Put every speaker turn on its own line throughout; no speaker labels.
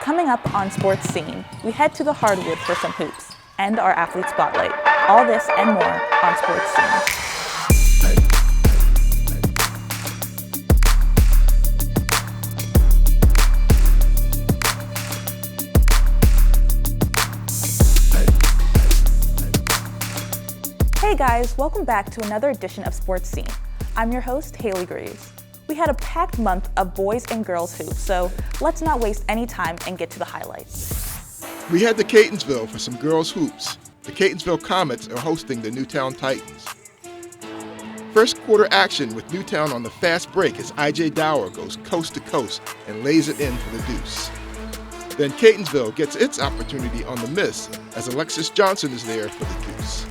Coming up on Sports Scene, we head to the hardwood for some hoops and our athlete spotlight. All this and more on Sports Scene. Hey guys, welcome back to another edition of Sports Scene. I'm your host, Haley Graves. We had a packed month of boys and girls hoops, so let's not waste any time and get to the highlights.
We head to Catonsville for some girls hoops. The Catonsville Comets are hosting the Newtown Titans. First quarter action with Newtown on the fast break as I.J. Dower goes coast to coast and lays it in for the deuce. Then Catonsville gets its opportunity on the miss as Alexis Johnson is there for the deuce.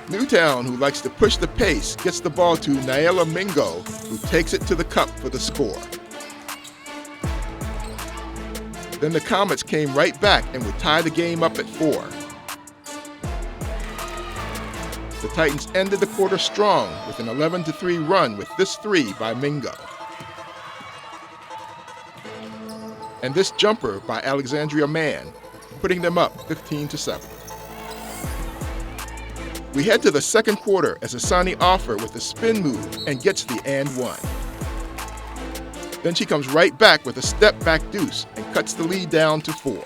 Newtown, who likes to push the pace, gets the ball to Naela Mingo, who takes it to the cup for the score. Then the Comets came right back and would tie the game up at 4. The Titans ended the quarter strong with an 11-3 run with this three by Mingo. And this jumper by Alexandria Mann, putting them up 15-7. We head to the second quarter as Asani Offer with a spin move and gets the and one. Then she comes right back with a step-back deuce and cuts the lead down to 4.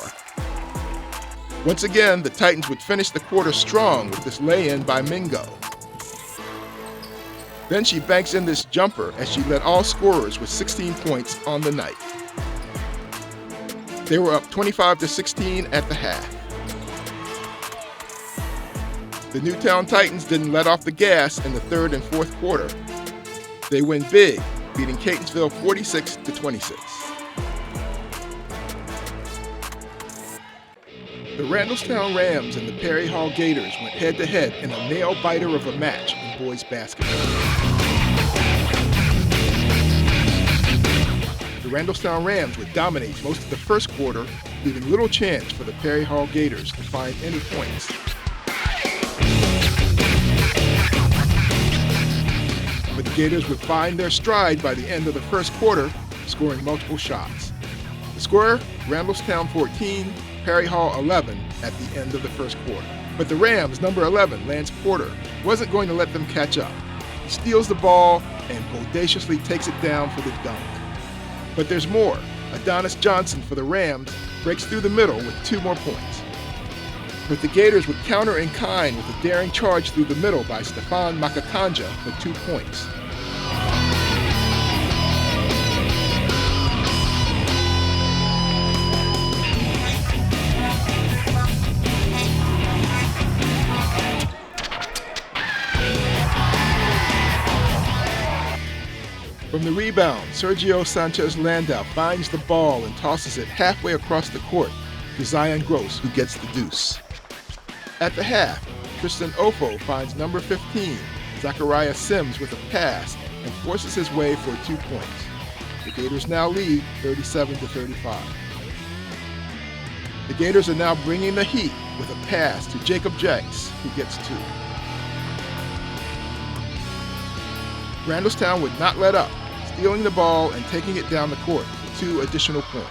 Once again, the Titans would finish the quarter strong with this lay-in by Mingo. Then she banks in this jumper as she led all scorers with 16 points on the night. They were up 25-16 at the half. The Newtown Titans didn't let off the gas in the third and fourth quarter. They win big, beating Catonsville 46-26. The Randallstown Rams and the Perry Hall Gators went head-to-head in a nail-biter of a match in boys basketball. The Randallstown Rams would dominate most of the first quarter, leaving little chance for the Perry Hall Gators to find any points. But the Gators would find their stride by the end of the first quarter, scoring multiple shots. The score, Randallstown 14, Perry Hall 11 at the end of the first quarter. But the Rams, number 11, Lance Porter, wasn't going to let them catch up. He steals the ball and bodaciously takes it down for the dunk. But there's more. Adonis Johnson for the Rams breaks through the middle with 2 more points. But the Gators would counter in kind with a daring charge through the middle by Stefan Makakanja for 2 points. From the rebound, Sergio Sanchez-Landau finds the ball and tosses it halfway across the court to Zion Gross, who gets the deuce. At the half, Tristan Ofo finds number 15, Zachariah Sims, with a pass and forces his way for 2 points. The Gators now lead 37-35. The Gators are now bringing the heat with a pass to Jacob Jenks, who gets 2. Randallstown would not let up, stealing the ball and taking it down the court for 2 additional points.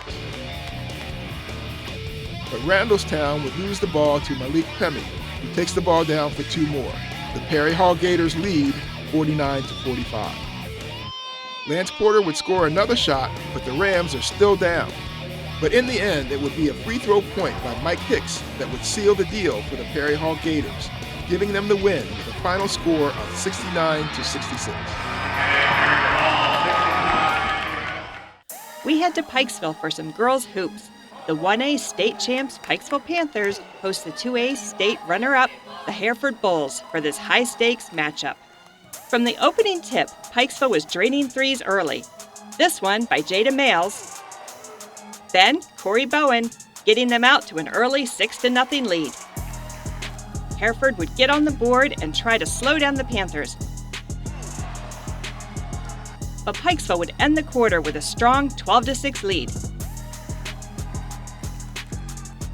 But Randallstown would lose the ball to Malik Pemi, who takes the ball down for 2 more. The Perry Hall Gators lead 49-45. Lance Porter would score another shot, but the Rams are still down. But in the end, it would be a free throw point by Mike Hicks that would seal the deal for the Perry Hall Gators, giving them the win with a final score of 69-66.
We head to Pikesville for some girls hoops. The 1A state champs Pikesville Panthers host the 2A state runner-up, the Hereford Bulls, for this high-stakes matchup. From the opening tip, Pikesville was draining threes early. This one by Jada Males. Then Corey Bowen getting them out to an early 6-0 lead. Hereford would get on the board and try to slow down the Panthers. But Pikesville would end the quarter with a strong 12-6 lead.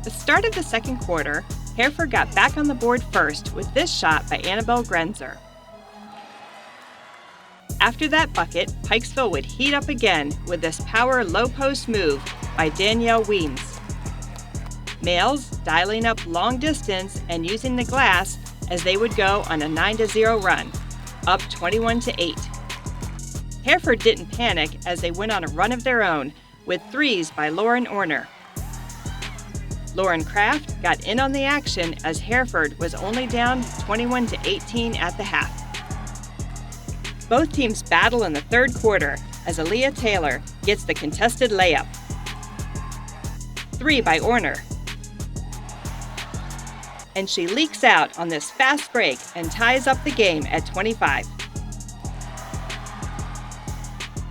The start of the second quarter, Hereford got back on the board first with this shot by Annabelle Grenzer. After that bucket, Pikesville would heat up again with this power low post move by Danielle Weems. Males dialing up long distance and using the glass as they would go on a 9-0 run, up 21-8. Hereford didn't panic as they went on a run of their own with threes by Lauren Orner. Lauren Kraft got in on the action as Hereford was only down 21-18 at the half. Both teams battle in the third quarter as Aaliyah Taylor gets the contested layup. 3 by Orner. And she leaks out on this fast break and ties up the game at 25.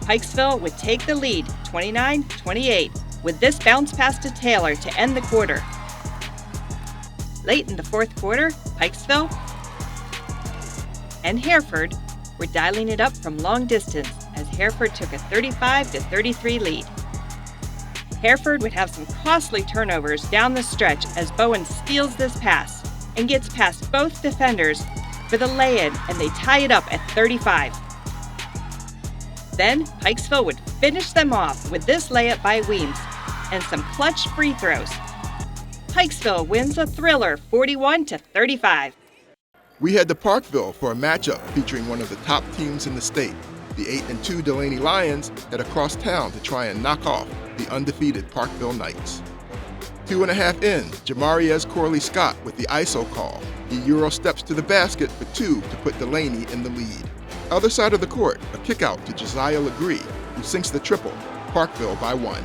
Pikesville would take the lead 29-28 with this bounce pass to Taylor to end the quarter. Late in the fourth quarter, Pikesville and Hereford were dialing it up from long distance as Hereford took a 35-33 lead. Hereford would have some costly turnovers down the stretch as Bowen steals this pass and gets past both defenders for the lay-in, and they tie it up at 35. Then Pikesville would finish them off with this layup by Weems and some clutch free throws. Pikesville wins a thriller 41-35.
We head to Parkville for a matchup featuring one of the top teams in the state. The 8-2 Delaney Lions head across town to try and knock off the undefeated Parkville Knights. 2.5 in, Jamariez Corley Scott with the ISO call. He Euro steps to the basket for 2 to put Delaney in the lead. Other side of the court, a kick out to Josiah Legree, who sinks the triple, Parkville by 1.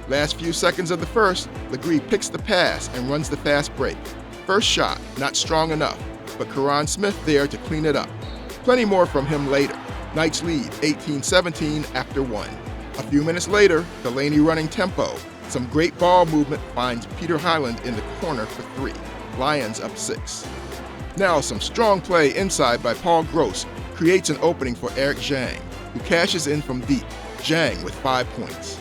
Last few seconds of the first, Legree picks the pass and runs the fast break. First shot, not strong enough, but Karan Smith there to clean it up. Plenty more from him later. Knights lead 18-17 after 1. A few minutes later, Delaney running tempo. Some great ball movement finds Peter Highland in the corner for 3. Lions up 6. Now some strong play inside by Paul Gross creates an opening for Eric Zhang, who cashes in from deep. Zhang with 5 points.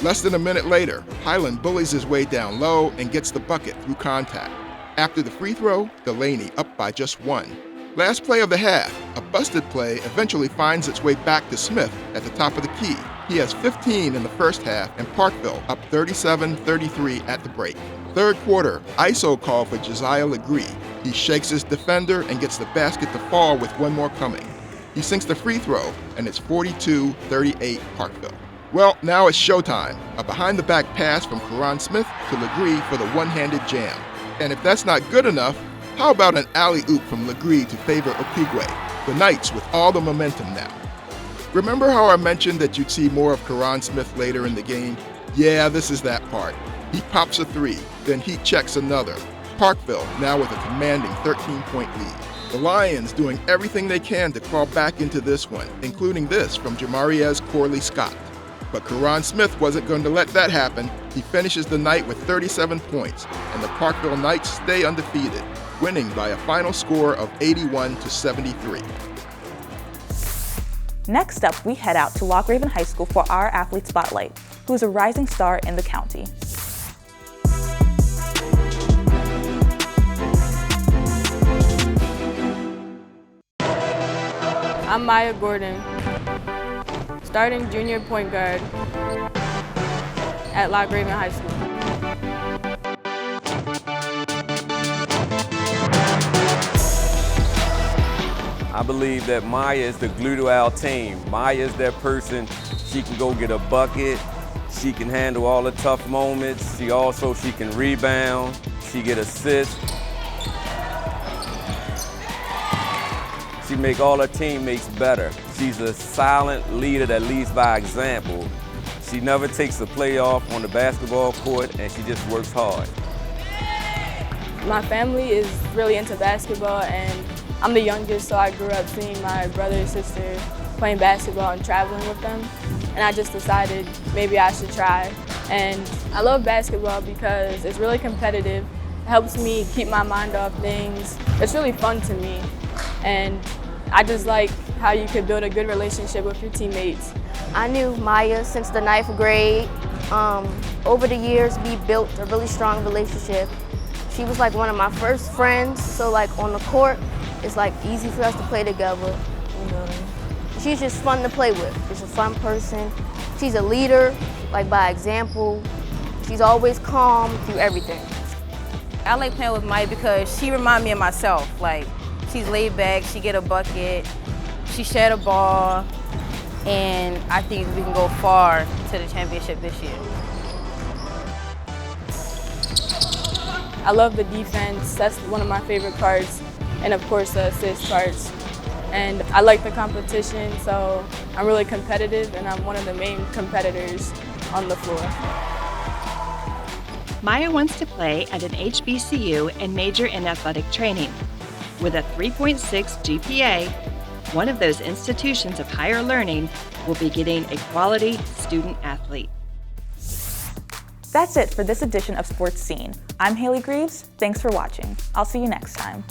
Less than a minute later, Highland bullies his way down low and gets the bucket through contact. After the free throw, Delaney up by just 1. Last play of the half, a busted play eventually finds its way back to Smith at the top of the key. He has 15 in the first half and Parkville up 37-33 at the break. Third quarter, ISO call for Josiah Legree. He shakes his defender and gets the basket to fall with 1 more coming. He sinks the free throw and it's 42-38 Parkville. Well, now it's showtime. A behind-the-back pass from Karan Smith to Legree for the one-handed jam. And if that's not good enough, how about an alley-oop from Legree to favor Opigwe, the Knights with all the momentum now. Remember how I mentioned that you'd see more of Karan Smith later in the game? Yeah, this is that part. He pops a 3, then he checks another. Parkville now with a commanding 13-point lead. The Lions doing everything they can to claw back into this one, including this from Jamariez Corley Scott. But Karan Smith wasn't going to let that happen. He finishes the night with 37 points, and the Parkville Knights stay undefeated, winning by a final score of 81-73.
Next up, we head out to Loch Raven High School for our athlete spotlight, who is a rising star in the county.
I'm Maya Gordon, starting junior point guard at Loch Raven High School.
I believe that Maya is the glue to our team. Maya is that person. She can go get a bucket. She can handle all the tough moments. She can rebound. She get assists. She make all her teammates better. She's a silent leader that leads by example. She never takes a play off on the basketball court, and she just works hard.
My family is really into basketball, and I'm the youngest, so I grew up seeing my brother and sister playing basketball and traveling with them. And I just decided maybe I should try. And I love basketball because it's really competitive. It helps me keep my mind off things. It's really fun to me. And I just like how you could build a good relationship with your teammates.
I knew Maya since the 9th grade. Over the years, we built a really strong relationship. She was like one of my first friends, so like on the court, it's like easy for us to play together. You know. she's just fun to play with. She's a fun person. She's a leader, like by example. She's always calm through everything.
I like playing with Maya because she reminds me of myself. Like, she's laid back, she get a bucket, she share the ball, and I think we can go far to the championship this year.
I love the defense. That's one of my favorite parts. And of course the assist parts. And I like the competition, so I'm really competitive and I'm one of the main competitors on the floor.
Maya wants to play at an HBCU and major in athletic training. With a 3.6 GPA, one of those institutions of higher learning will be getting a quality student athlete.
That's it for this edition of Sports Scene. I'm Haley Greaves. Thanks for watching. I'll see you next time.